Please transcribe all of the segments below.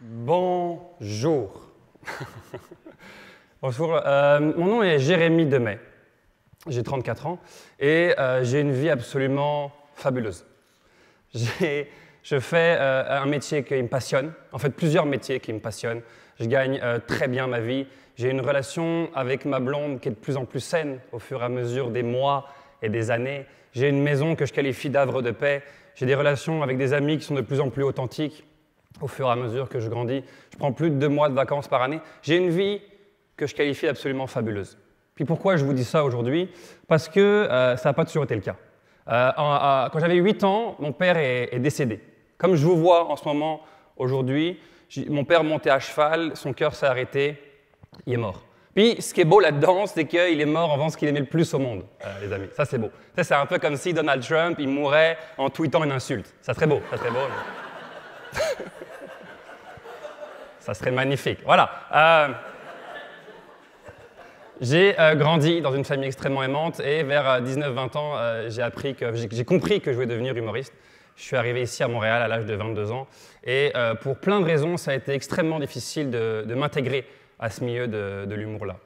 Bonjour. Bonjour. Mon nom est Jérémy Demey. J'ai 34 ans et j'ai une vie absolument fabuleuse. Je fais un métier qui me passionne, en fait plusieurs métiers qui me passionnent. Je gagne très bien ma vie. J'ai une relation avec ma blonde qui est de plus en plus saine au fur et à mesure des mois et des années. J'ai une maison que je qualifie d'havre de paix. J'ai des relations avec des amis qui sont de plus en plus authentiques au fur et à mesure que je grandis. Je prends plus de 2 mois de vacances par année. J'ai une vie que je qualifie d'absolument fabuleuse. Puis pourquoi je vous dis ça aujourd'hui? Parce que ça n'a pas toujours été le cas. Quand j'avais 8 ans, mon père est décédé. Comme je vous vois en ce moment, aujourd'hui, mon père montait à cheval, son cœur s'est arrêté, il est mort. Puis, ce qui est beau là-dedans, c'est qu'il est mort en faisant ce qu'il aimait le plus au monde, les amis. Ça, c'est beau. Ça, c'est un peu comme si Donald Trump, il mourait en tweetant une insulte. Ça serait beau, ça serait beau. Mais... ça serait magnifique. Voilà. J'ai grandi dans une famille extrêmement aimante et vers 19-20 ans, j'ai compris que je voulais devenir humoriste. Je suis arrivé ici à Montréal à l'âge de 22 ans et pour plein de raisons, ça a été extrêmement difficile de m'intégrer à ce milieu de l'humour-là.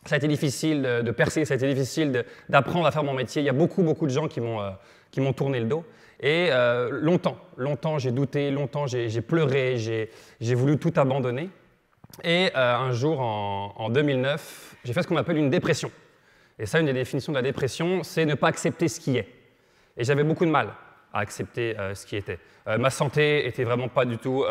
Ça a été difficile de percer, ça a été difficile d'apprendre à faire mon métier. Il y a beaucoup de gens qui m'ont tourné le dos. Et longtemps j'ai douté, longtemps j'ai pleuré, j'ai voulu tout abandonner. Et un jour, en 2009, j'ai fait ce qu'on appelle une dépression. Et ça, une des définitions de la dépression, c'est ne pas accepter ce qui est. Et j'avais beaucoup de mal à accepter ce qui était. Ma santé était vraiment pas du tout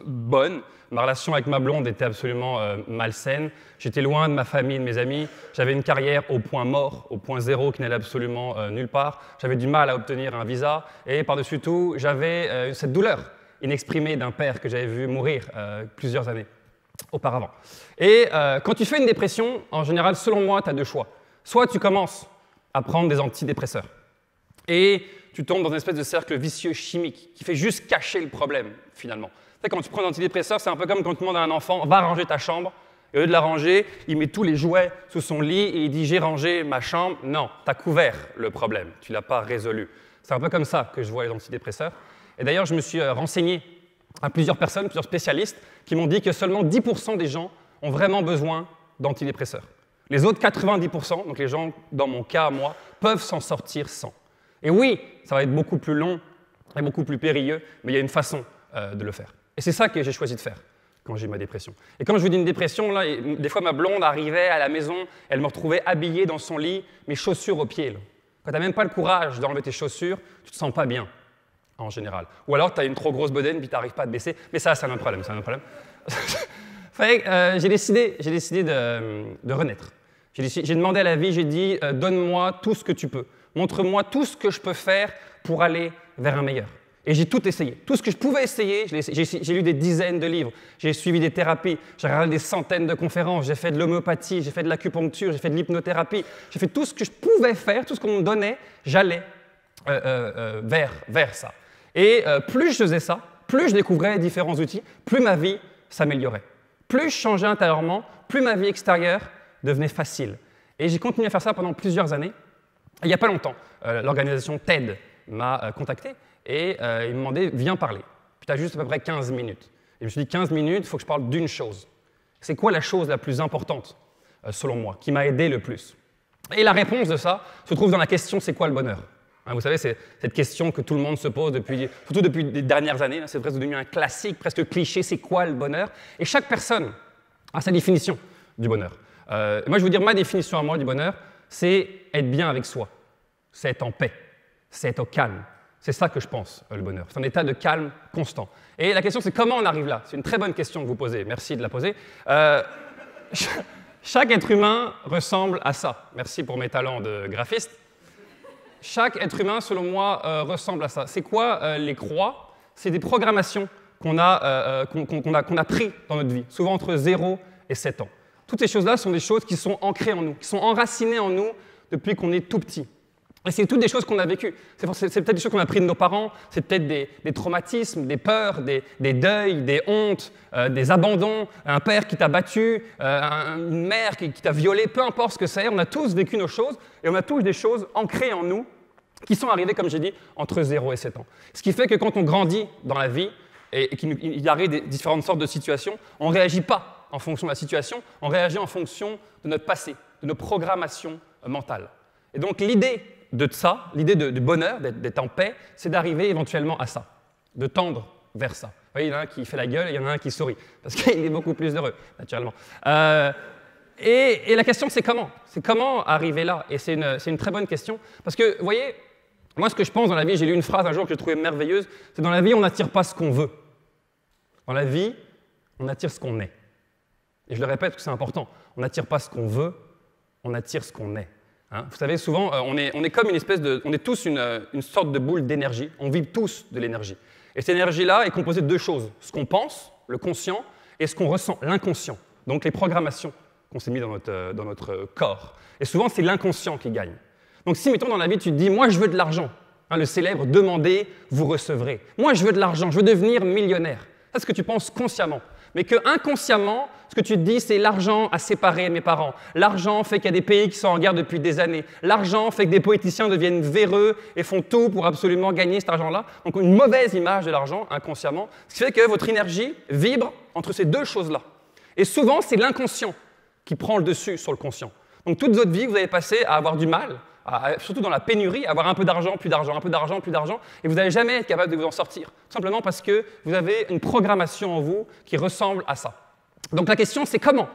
bonne. Ma relation avec ma blonde était absolument malsaine. J'étais loin de ma famille, de mes amis. J'avais une carrière au point mort, au point zéro, qui n'allait absolument nulle part. J'avais du mal à obtenir un visa. Et par-dessus tout, j'avais cette douleur inexprimée d'un père que j'avais vu mourir plusieurs années auparavant. Et quand tu fais une dépression, en général, selon moi, tu as 2 choix. Soit tu commences à prendre des antidépresseurs. Et tu tombes dans une espèce de cercle vicieux chimique qui fait juste cacher le problème, finalement. Tu sais, quand tu prends un antidépresseur, c'est un peu comme quand tu demandes à un enfant « va ranger ta chambre ». Et au lieu de la ranger, il met tous les jouets sous son lit et il dit « j'ai rangé ma chambre ». Non, tu as couvert le problème, tu ne l'as pas résolu. C'est un peu comme ça que je vois les antidépresseurs. Et d'ailleurs, je me suis renseigné à plusieurs personnes, plusieurs spécialistes, qui m'ont dit que seulement 10% des gens ont vraiment besoin d'antidépresseurs. Les autres 90%, donc les gens, dans mon cas, moi, peuvent s'en sortir sans. Et oui, ça va être beaucoup plus long et beaucoup plus périlleux, mais il y a une façon de le faire. Et c'est ça que j'ai choisi de faire quand j'ai eu ma dépression. Et quand je vous dis une dépression, là, des fois ma blonde arrivait à la maison, elle me retrouvait habillé dans son lit, mes chaussures aux pieds. Là. Quand tu n'as même pas le courage d'enlever tes chaussures, tu ne te sens pas bien, en général. Ou alors tu as une trop grosse bedaine puis tu n'arrives pas à te baisser. Mais ça, c'est un autre problème. J'ai décidé de renaître. J'ai demandé à la vie, j'ai dit « donne-moi tout ce que tu peux. Montre-moi tout ce que je peux faire pour aller vers un meilleur. » Et j'ai tout essayé. Tout ce que je pouvais essayer, j'ai lu des dizaines de livres, j'ai suivi des thérapies, j'ai regardé des centaines de conférences, j'ai fait de l'homéopathie, j'ai fait de l'acupuncture, j'ai fait de l'hypnothérapie, j'ai fait tout ce que je pouvais faire, tout ce qu'on me donnait, j'allais vers ça. Et plus je faisais ça, plus je découvrais différents outils, plus ma vie s'améliorait. Plus je changeais intérieurement, plus ma vie extérieure devenait facile. Et j'ai continué à faire ça pendant plusieurs années. Et il n'y a pas longtemps, l'organisation TED m'a contacté et il me demandait « viens parler ». Puis tu as juste à peu près 15 minutes. Et je me suis dit « 15 minutes, il faut que je parle d'une chose ». C'est quoi la chose la plus importante, selon moi, qui m'a aidé le plus? Et la réponse de ça se trouve dans la question « c'est quoi le bonheur ?» Vous savez, c'est cette question que tout le monde se pose, surtout depuis les dernières années. C'est presque devenu un classique, presque cliché, c'est quoi le bonheur? Et chaque personne a sa définition du bonheur. Moi, je vais vous dire ma définition à moi du bonheur, c'est être bien avec soi, c'est être en paix, c'est être au calme. C'est ça que je pense, le bonheur. C'est un état de calme constant. Et la question, c'est comment on arrive là? C'est une très bonne question que vous posez. Merci de la poser. Chaque être humain ressemble à ça. Merci pour mes talents de graphiste. Chaque être humain, selon moi, ressemble à ça. C'est quoi les croix? C'est des programmations qu'on a prises dans notre vie, souvent entre 0 et 7 ans. Toutes ces choses-là sont des choses qui sont ancrées en nous, qui sont enracinées en nous depuis qu'on est tout petit. Et c'est toutes des choses qu'on a vécues. C'est peut-être des choses qu'on a prises de nos parents, c'est peut-être des traumatismes, des peurs, des deuils, des hontes, des abandons, un père qui t'a battu, une mère qui t'a violé, peu importe ce que c'est. On a tous vécu nos choses et on a tous des choses ancrées en nous qui sont arrivées, comme j'ai dit, entre 0 et 7 ans. Ce qui fait que quand on grandit dans la vie, et qu'il arrive des différentes sortes de situations, on ne réagit pas en fonction de la situation, on réagit en fonction de notre passé, de nos programmations mentales. Et donc l'idée de ça, l'idée du bonheur, d'être en paix, c'est d'arriver éventuellement à ça, de tendre vers ça. Vous voyez, il y en a un qui fait la gueule et il y en a un qui sourit, parce qu'il est beaucoup plus heureux, naturellement. Et la question, c'est comment? C'est comment arriver là? Et c'est une très bonne question, parce que, vous voyez, moi, ce que je pense dans la vie, j'ai lu une phrase un jour que j'ai trouvée merveilleuse, c'est dans la vie, on n'attire pas ce qu'on veut. Dans la vie, on attire ce qu'on est. Et je le répète parce que c'est important, on n'attire pas ce qu'on veut, on attire ce qu'on est. Hein? Vous savez, souvent, on est comme une espèce de... On est tous une sorte de boule d'énergie, on vibre tous de l'énergie. Et cette énergie-là est composée de deux choses, ce qu'on pense, le conscient, et ce qu'on ressent, l'inconscient, donc les programmations qu'on s'est mis dans notre corps. Et souvent, c'est l'inconscient qui gagne. Donc si, mettons, dans la vie, tu te dis « moi, je veux de l'argent hein, », le célèbre « demandez, vous recevrez ». Moi, je veux de l'argent, je veux devenir millionnaire. Ça, c'est ce que tu penses consciemment. Mais que inconsciemment, ce que tu te dis, c'est l'argent a séparé mes parents. L'argent fait qu'il y a des pays qui sont en guerre depuis des années. L'argent fait que des politiciens deviennent véreux et font tout pour absolument gagner cet argent-là. Donc une mauvaise image de l'argent inconsciemment, ce qui fait que votre énergie vibre entre ces deux choses-là. Et souvent, c'est l'inconscient qui prend le dessus sur le conscient. Donc toute votre vie, vous avez passé à avoir du mal, surtout dans la pénurie, à avoir un peu d'argent, plus d'argent, un peu d'argent, plus d'argent, et vous n'allez jamais être capable de vous en sortir. Tout simplement parce que vous avez une programmation en vous qui ressemble à ça. Donc la question, c'est comment?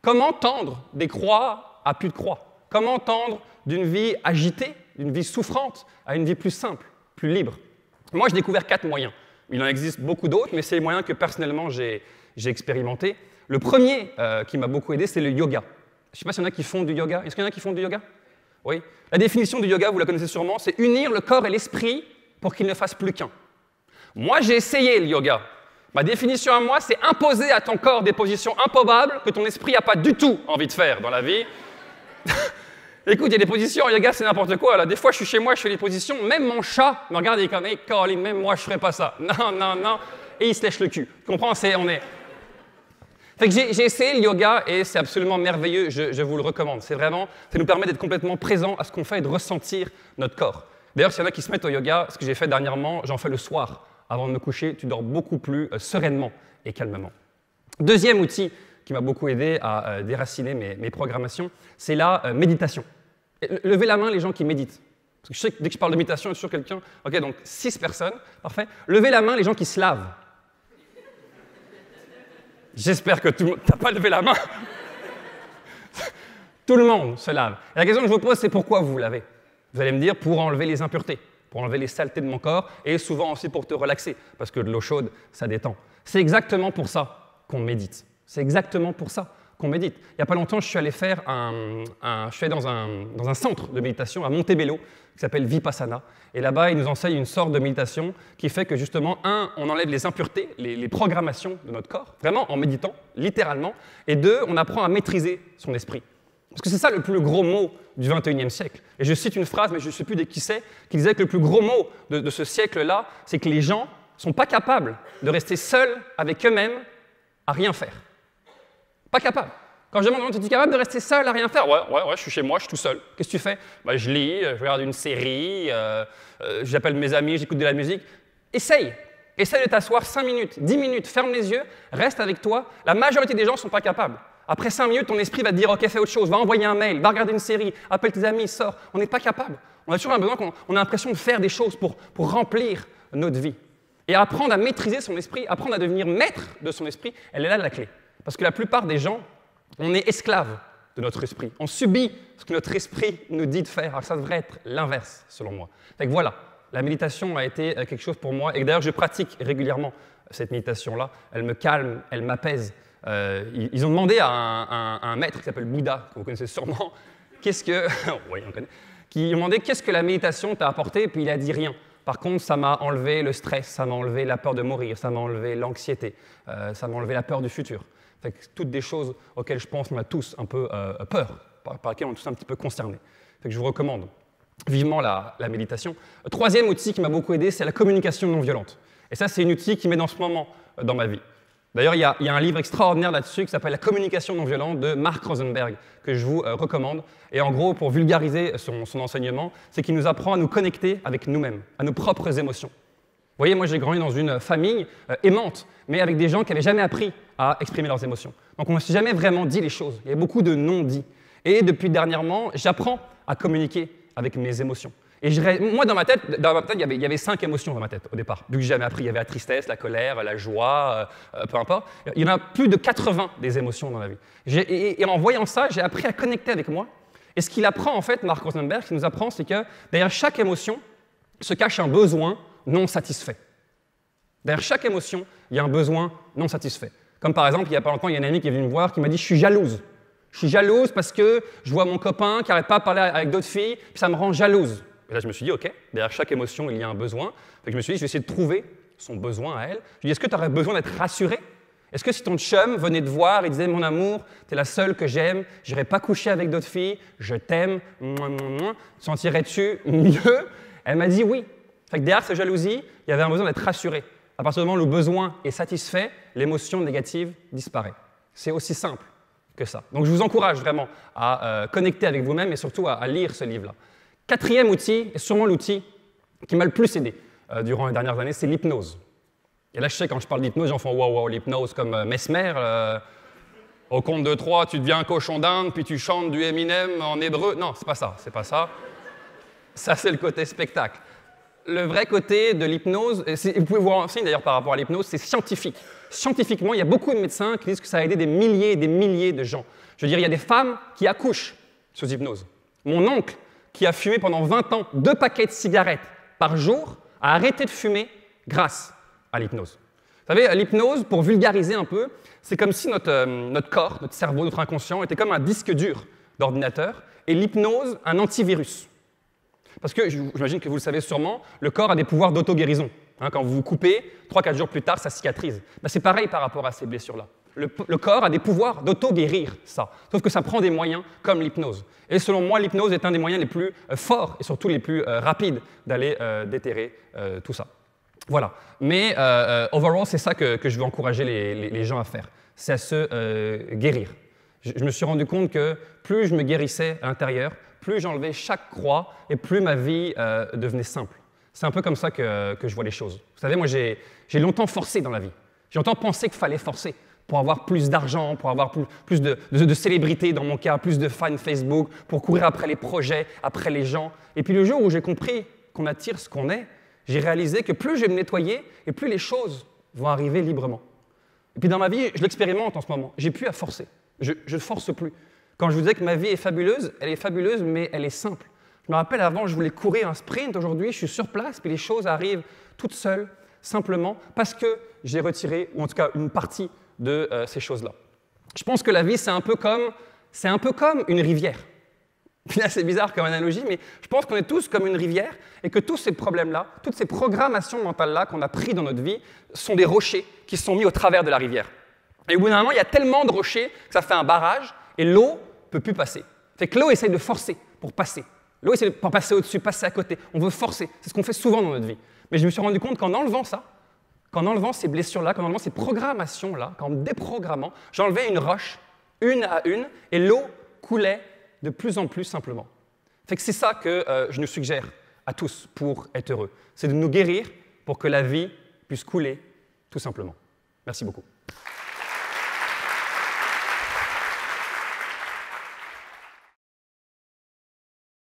Comment tendre des croix à plus de croix? Comment tendre d'une vie agitée, d'une vie souffrante, à une vie plus simple, plus libre? Moi, j'ai découvert 4 moyens. Il en existe beaucoup d'autres, mais c'est les moyens que personnellement j'ai expérimentés. Le premier qui m'a beaucoup aidé, c'est le yoga. Je ne sais pas s'il y en a qui font du yoga. Est-ce qu'il y en a qui font du yoga? Oui. La définition du yoga, vous la connaissez sûrement, c'est unir le corps et l'esprit pour qu'ils ne fassent plus qu'un. Moi, j'ai essayé le yoga. Ma définition à moi, c'est imposer à ton corps des positions improbables que ton esprit n'a pas du tout envie de faire dans la vie. Écoute, il y a des positions en yoga, c'est n'importe quoi. Là. Des fois, je suis chez moi, je fais des positions, même mon chat me regarde et il est comme « Hey, Caroline, même moi, je ne ferais pas ça. » Non, non, non. Et il se lèche le cul. Tu comprends? Fait que j'ai essayé le yoga et c'est absolument merveilleux, je vous le recommande. C'est vraiment, ça nous permet d'être complètement présent à ce qu'on fait et de ressentir notre corps. D'ailleurs, s'il y en a qui se mettent au yoga, ce que j'ai fait dernièrement, j'en fais le soir. Avant de me coucher, tu dors beaucoup plus sereinement et calmement. Deuxième outil qui m'a beaucoup aidé à déraciner mes programmations, c'est la méditation. Levez la main les gens qui méditent. Parce que je sais que dès que je parle de méditation, il y a toujours quelqu'un. Ok, donc 6 personnes, parfait. Levez la main les gens qui se lavent. J'espère que tout le monde... T'as pas levé la main? Tout le monde se lave. Et la question que je vous pose, c'est pourquoi vous vous lavez? Vous allez me dire, pour enlever les impuretés, pour enlever les saletés de mon corps, et souvent aussi pour te relaxer, parce que de l'eau chaude, ça détend. C'est exactement pour ça qu'on médite. C'est exactement pour ça qu'on médite. Il n'y a pas longtemps, je suis allé faire je suis allé dans un centre de méditation à Montebello, qui s'appelle Vipassana. Et là-bas, ils nous enseignent une sorte de méditation qui fait que justement, on enlève les impuretés, les programmations de notre corps, vraiment en méditant, littéralement, et 2, on apprend à maîtriser son esprit. Parce que c'est ça le plus gros mot du XXIe siècle. Et je cite une phrase, mais je ne sais plus de qui c'est, qui disait que le plus gros mot de ce siècle-là, c'est que les gens ne sont pas capables de rester seuls avec eux-mêmes à rien faire. Pas capable. Quand je demande, es-tu capable de rester seul à rien faire? Ouais, je suis chez moi, je suis tout seul. Qu'est-ce que tu fais? Bah, je lis, je regarde une série, j'appelle mes amis, j'écoute de la musique. Essaye de t'asseoir 5 minutes, 10 minutes, ferme les yeux, reste avec toi. La majorité des gens ne sont pas capables. Après 5 minutes, ton esprit va te dire « Ok, fais autre chose, va envoyer un mail, va regarder une série, appelle tes amis, sors. » On n'est pas capable. On a toujours un besoin, on a l'impression de faire des choses pour remplir notre vie. Et apprendre à maîtriser son esprit, apprendre à devenir maître de son esprit, elle est là la clé. Parce que la plupart des gens, on est esclave de notre esprit. On subit ce que notre esprit nous dit de faire. Alors ça devrait être l'inverse, selon moi. Donc voilà, la méditation a été quelque chose pour moi. Et d'ailleurs, je pratique régulièrement cette méditation-là. Elle me calme, elle m'apaise. Ils ont demandé à un maître qui s'appelle Bouddha, que vous connaissez sûrement, oui, on connaît, qui ont demandé qu'est-ce que la méditation t'a apporté, et puis il a dit rien. Par contre, ça m'a enlevé le stress, ça m'a enlevé la peur de mourir, ça m'a enlevé l'anxiété, ça m'a enlevé la peur du futur. Fait que toutes des choses auxquelles je pense qu'on a tous un peu peur, par lesquelles on est tous un petit peu concernés. Fait que je vous recommande vivement la méditation. Le troisième outil qui m'a beaucoup aidé, c'est la communication non violente. Et ça, c'est un outil qui m'aide en ce moment dans ma vie. D'ailleurs, il y a un livre extraordinaire là-dessus qui s'appelle « La communication non violente » de Mark Rosenberg, que je vous recommande. Et en gros, pour vulgariser son enseignement, c'est qu'il nous apprend à nous connecter avec nous-mêmes, à nos propres émotions. voyez, moi j'ai grandi dans une famille aimante, mais avec des gens qui n'avaient jamais appris à exprimer leurs émotions. Donc on ne s'est jamais vraiment dit les choses. Il y a beaucoup de non-dits. Et depuis dernièrement, j'apprends à communiquer avec mes émotions. Et moi, dans ma tête, il y avait 5 émotions dans ma tête au départ, vu que j'ai jamais appris. Il y avait la tristesse, la colère, la joie, peu importe. Il y en a plus de 80 des émotions dans la vie. Et en voyant ça, j'ai appris à connecter avec moi. Et ce qu'il apprend, en fait, Mark Rosenberg, ce qu'il nous apprend, c'est que derrière chaque émotion se cache un besoin non satisfait. Derrière chaque émotion, il y a un besoin non satisfait. Comme par exemple, il n'y a pas longtemps, il y a une amie qui est venue me voir qui m'a dit « Je suis jalouse. Je suis jalouse parce que je vois mon copain qui n'arrête pas de parler avec d'autres filles, puis ça me rend jalouse. » Et là, je me suis dit « Ok, derrière chaque émotion, il y a un besoin. » Donc je me suis dit « Je vais essayer de trouver son besoin à elle. » Je lui ai dit « Est-ce que tu aurais besoin d'être rassurée? Est-ce que si ton chum venait te voir et disait « Mon amour, tu es la seule que j'aime, je n'irai pas coucher avec d'autres filles, je t'aime, sentirais-tu mieux ?» Elle m'a dit « Oui. » Fait que derrière cette jalousie, il y avait un besoin d'être rassuré. À partir du moment où le besoin est satisfait, l'émotion négative disparaît. C'est aussi simple que ça. Donc je vous encourage vraiment à connecter avec vous-même et surtout à lire ce livre-là. 4e outil, et sûrement l'outil qui m'a le plus aidé durant les dernières années, c'est l'hypnose. Et là, je sais, quand je parle d'hypnose, j'en fais « wow, l'hypnose comme Mesmer. Au compte de 3, tu deviens un cochon d'Inde, puis tu chantes du Eminem en hébreu. » Non, c'est pas ça, c'est pas ça. Ça, c'est le côté spectacle. Le vrai côté de l'hypnose, vous pouvez vous renseigner d'ailleurs par rapport à l'hypnose, c'est scientifique. Scientifiquement, il y a beaucoup de médecins qui disent que ça a aidé des milliers et des milliers de gens. Je veux dire, il y a des femmes qui accouchent sous hypnose. Mon oncle, qui a fumé pendant 20 ans 2 paquets de cigarettes par jour, a arrêté de fumer grâce à l'hypnose. Vous savez, l'hypnose, pour vulgariser un peu, c'est comme si notre corps, notre cerveau, notre inconscient était comme un disque dur d'ordinateur et l'hypnose, un antivirus. Parce que, j'imagine que vous le savez sûrement, le corps a des pouvoirs d'auto-guérison. Quand vous vous coupez, 3-4 jours plus tard, ça cicatrise. C'est pareil par rapport à ces blessures-là. Le corps a des pouvoirs d'auto-guérir ça, sauf que ça prend des moyens comme l'hypnose. Et selon moi, l'hypnose est un des moyens les plus forts et surtout les plus rapides d'aller déterrer tout ça. Voilà. Mais overall, c'est ça que je veux encourager les gens à faire. C'est à se guérir. Je me suis rendu compte que plus je me guérissais à l'intérieur, plus j'enlevais chaque croix et plus ma vie devenait simple. C'est un peu comme ça que je vois les choses. Vous savez, moi, j'ai longtemps forcé dans la vie. J'ai longtemps pensé qu'il fallait forcer pour avoir plus d'argent, pour avoir plus de célébrité dans mon cas, plus de fans Facebook, pour courir après les projets, après les gens. Et puis le jour où j'ai compris qu'on attire ce qu'on est, j'ai réalisé que plus je vais me nettoyer et plus les choses vont arriver librement. Et puis dans ma vie, je l'expérimente en ce moment. J'ai plus à forcer. Je ne force plus. Quand je vous disais que ma vie est fabuleuse, mais elle est simple. Je me rappelle, avant, je voulais courir un sprint. Aujourd'hui, je suis sur place, puis les choses arrivent toutes seules, simplement, parce que j'ai retiré, ou en tout cas une partie de ces choses-là. Je pense que la vie, c'est un peu comme une rivière. Puis là, c'est bizarre comme analogie, mais je pense qu'on est tous comme une rivière et que tous ces problèmes-là, toutes ces programmations mentales-là qu'on a pris dans notre vie sont des rochers qui sont mis au travers de la rivière. Et au bout d'un moment, il y a tellement de rochers que ça fait un barrage et l'eau ne peut plus passer. Fait que l'eau essaye de forcer pour passer. L'eau essaie de passer au-dessus, passer à côté. On veut forcer. C'est ce qu'on fait souvent dans notre vie. Mais je me suis rendu compte qu'en enlevant ça, qu'en enlevant ces blessures-là, qu'en enlevant ces programmations-là, qu'en me déprogrammant, j'enlevais une roche, une à une, et l'eau coulait de plus en plus simplement. Fait que c'est ça que je nous suggère à tous pour être heureux. C'est de nous guérir pour que la vie puisse couler tout simplement. Merci beaucoup.